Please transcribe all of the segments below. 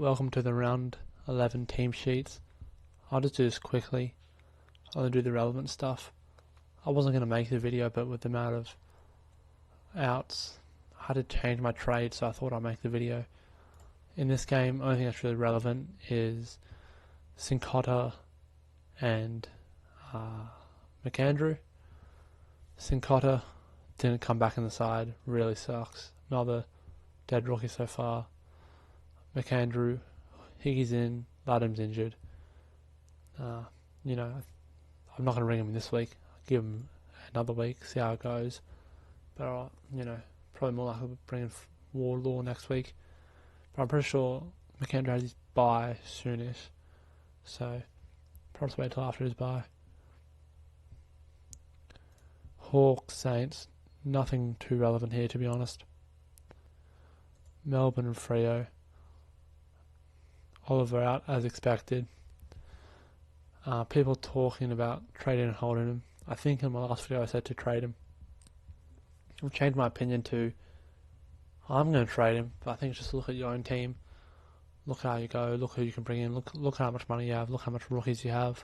welcome to the round 11 team sheets. I'll just do this quickly. I'll do the relevant stuff. I wasn't going to make the video, but with the amount of outs, I had to change my trade, so I thought I'd make the video. In this game, the only thing that's really relevant is Sincotta and McAndrew. Sincotta didn't come back in the side, really sucks. Another dead rookie so far. McAndrew, Higgy's in, Ludham's injured. I'm not going to bring him in this week. I'll give him another week, see how it goes. But, probably more likely to bring in Wardlaw next week. But I'm pretty sure McAndrew has his bye soonish. So, probably wait till after his bye. Hawks, Saints, nothing too relevant here to be honest. Melbourne and Freo. Oliver out as expected. People talking about trading and holding him. I think in my last video I said to trade him. I've changed my opinion to I'm going to trade him, but I think just look at your own team. Look how you go, look who you can bring in, look how much money you have, look how much rookies you have.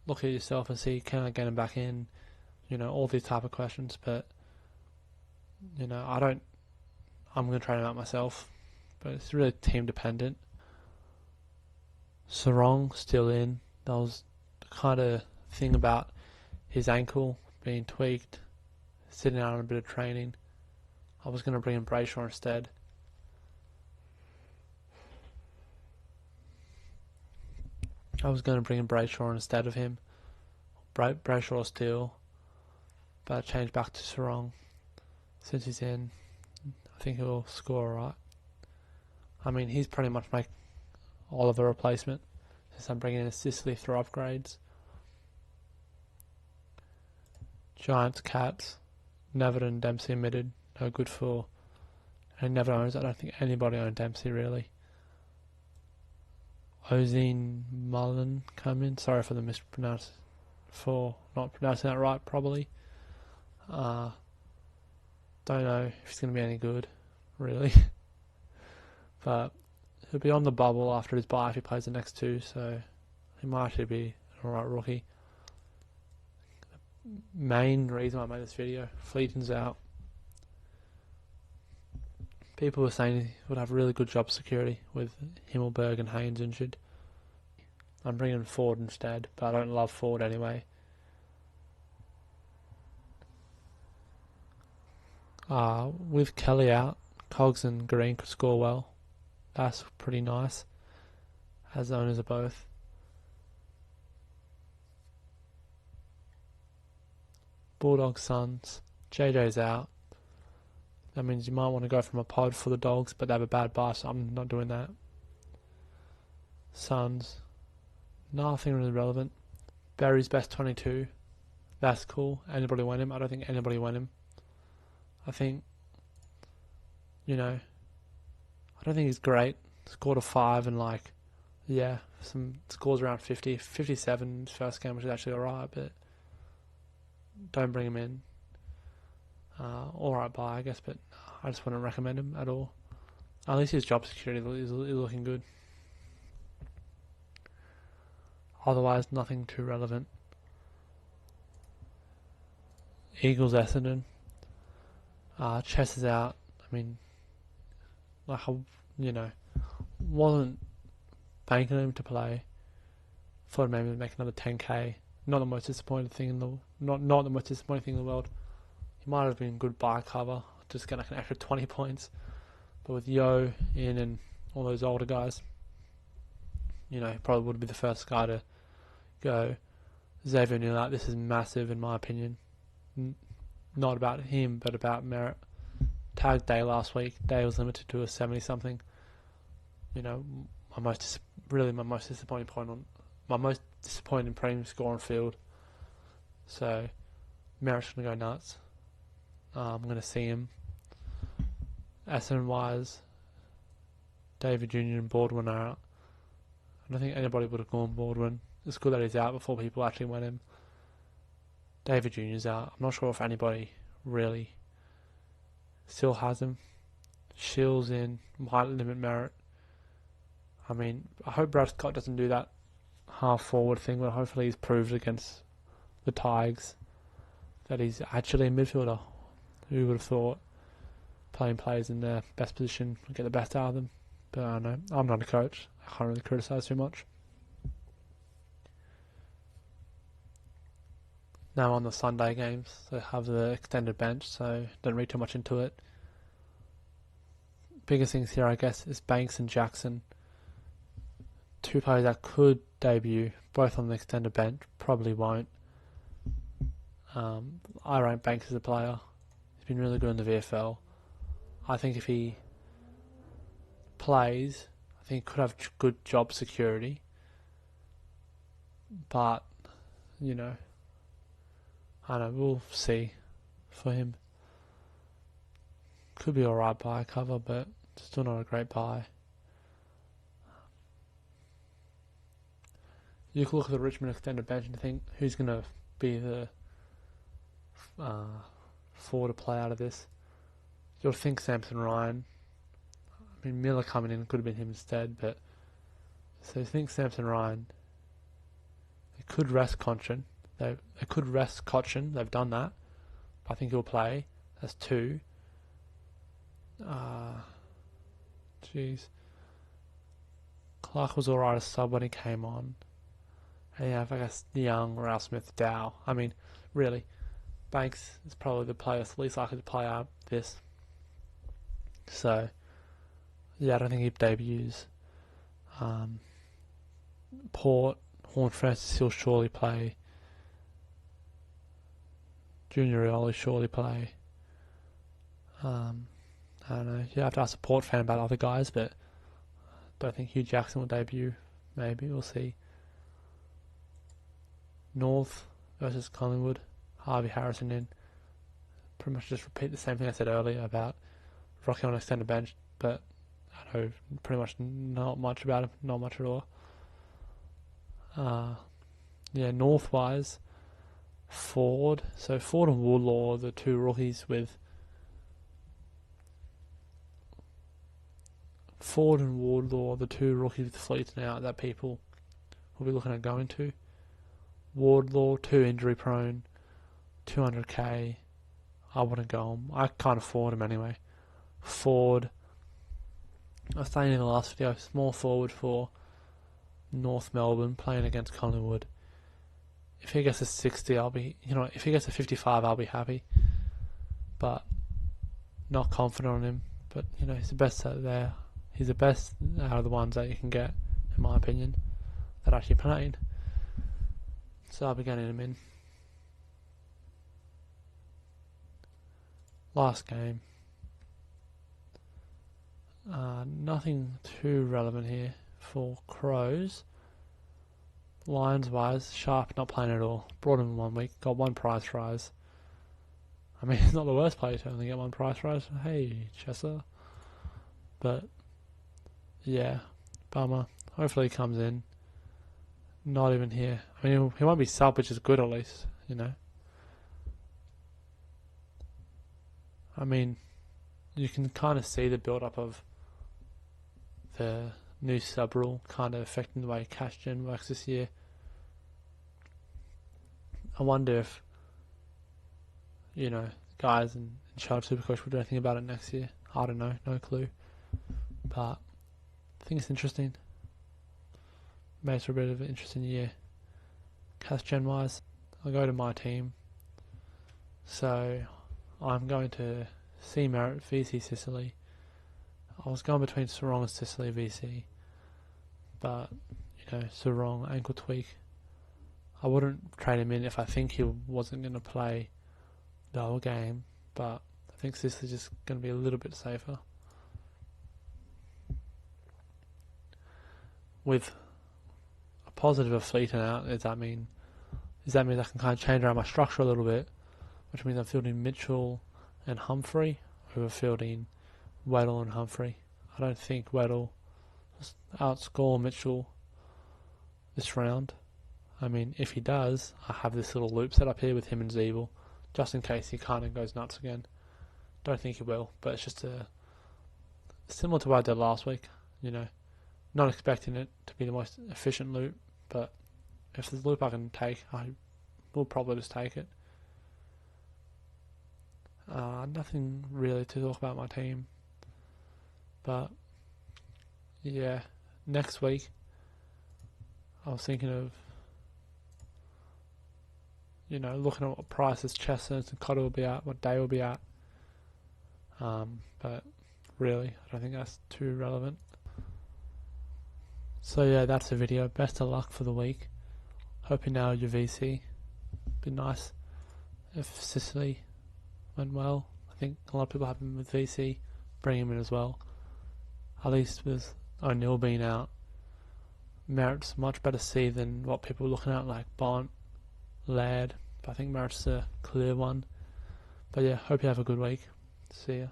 Look at yourself and see, can I get him back in? All these type of questions, but I'm going to trade him out myself, but it's really team dependent. Sarong still in. That was the kind of thing about his ankle being tweaked, sitting out on a bit of training. I was going to bring in Brayshaw instead. Of him. Brayshaw still, but I changed back to Sarong. Since he's in, I think he'll score alright. I mean, he's pretty much my Oliver replacement, since I'm bringing in a Sicily through upgrades. Giants, Cats, Neverton, Dempsey omitted. No good for any Never owners. I don't think anybody owned Dempsey really. Ozine Mullen come in. Sorry for not pronouncing that right probably. Don't know if he's going to be any good, really. But he'll be on the bubble after his bye if he plays the next two, so he might actually be an alright rookie. The main reason I made this video, Fleeton's out. People were saying he would have really good job security with Himmelberg and Haynes injured. I'm bringing Ford instead, but I don't love Ford anyway. With Kelly out, Cogs and Green could score well. That's pretty nice, as the owners of both. Bulldogs, Suns, JJ's out. That means you might want to go from a pod for the Dogs, but they have a bad bye, so I'm not doing that. Suns, nothing really relevant. Barry's best 22. That's cool. Anybody win him? I don't think anybody won him. I think, I don't think he's great. Scored a 5 and some scores around 50, 57 his first game, which is actually alright, but don't bring him in. Alright buy, I guess, but I just wouldn't recommend him at all. At least his job security is looking good. Otherwise, nothing too relevant. Eagles, Essendon. Chess is out. I mean, wasn't banking him to play. Thought maybe he'd make another 10k. Not the most disappointing thing in the world. He might have been good buy cover, just get an extra 20 points. But with Yo in and all those older guys, he probably would be the first guy to go. Xavier Newell, this is massive in my opinion. Not about him, but about Merritt. Tagged Day last week. Day was limited to a 70-something. My most disappointing premium score on field. So Merritt's gonna go nuts. I'm gonna see him. Essendon wise, David Jr. and Baldwin are out. I don't think anybody would have gone Baldwin. It's good that he's out before people actually went him. David Jr.'s out. I'm not sure if anybody really still has him. Shields in, might limit Merritt. I mean, I hope Brad Scott doesn't do that half forward thing, but hopefully he's proved against the Tigers that he's actually a midfielder. Who would have thought playing players in their best position would get the best out of them? But I don't know. I'm not a coach. I can't really criticise too much. Now on the Sunday games, they have the extended bench, so don't read too much into it. Biggest things here, I guess, is Banks and Jackson. Two players that could debut, both on the extended bench, probably won't. I rank Banks as a player. He's been really good in the VFL. I think if he plays, I think he could have good job security. But, you know, I don't know, we'll see for him. Could be alright buy cover, but still not a great buy. You could look at the Richmond extended bench and think, who's going to be the forward to play out of this? You'll think Samson Ryan. I mean, Miller coming in could have been him instead, but so you think Samson Ryan. They could rest Cochin. They could rest Cochin. They've done that. I think he'll play. That's two. Jeez. Clark was alright as sub when he came on. And yeah, I guess Young, Ralph Smith, Dow. I mean, really, Banks is probably the player that's least likely to play out this. So, yeah, I don't think he debuts. Port, Horn Francis, he'll surely play. Junior Rioli surely play. I don't know. You have to ask a Port fan about other guys, but I don't think Hugh Jackson will debut. Maybe, we'll see. North versus Collingwood. Harvey Harrison in. Pretty much just repeat the same thing I said earlier about Rocky on extended bench, but I know pretty much not much about him. Not much at all. Yeah, North-wise, Ford. So Ford and Woodlaw, the two rookies with Fleeting out that people will be looking at going to. Wardlaw, too injury prone, 200k. I wouldn't go on. I can't afford him anyway. Ford, I was saying in the last video, small forward for North Melbourne playing against Collingwood. If he gets a 60, if he gets a 55, I'll be happy. But not confident on him. But, he's the best out there. He's the best out of the ones that you can get, in my opinion, that actually played. So I'll be getting him in. Last game. Nothing too relevant here for Crows. Lions-wise, Sharp not playing at all. Brought him in 1 week, got one price rise. I mean, it's not the worst player to only get one price rise. Hey, Chester. But, yeah, bummer. Hopefully he comes in. Not even here. I mean, he won't be sub, which is good at least, I mean, you can kind of see the build-up of the new sub rule kind of affecting the way cash gen works this year. I wonder if, guys in charge of Supercoach will do anything about it next year. I don't know, no clue. But I think it's interesting. Makes for a bit of an interesting year. Cash gen wise, I'll go to my team. So I'm going to C Merit VC Sicily. I was going between Sarong and Sicily VC, but Sarong ankle tweak. I wouldn't trade him in if I think he wasn't going to play the whole game, but I think Sicily's just going to be a little bit safer. With a positive of Fleeting out, does that mean I can kind of change around my structure a little bit, which means I'm fielding Mitchell and Humphrey over fielding Weddle and Humphrey. I don't think Weddle will outscore Mitchell this round. I mean, if he does, I have this little loop set up here with him and Zeeble, just in case he kind of goes nuts again. Don't think he will, but it's just similar to what I did last week, Not expecting it to be the most efficient loop, but if there's a loop I can take, I will probably just take it. Nothing really to talk about my team, but yeah, next week I was thinking of, looking at what prices Chestnuts and Cotter will be at, what day will be at, but really I don't think that's too relevant. So yeah, that's the video. Best of luck for the week. Hope you nailed your VC. Be nice if Sicily went well. I think a lot of people have him with VC. Bring him in as well. At least with O'Neill being out, Merritt's much better C than what people are looking at, like Bont, Laird. But I think Merritt's a clear one. But yeah, hope you have a good week. See ya.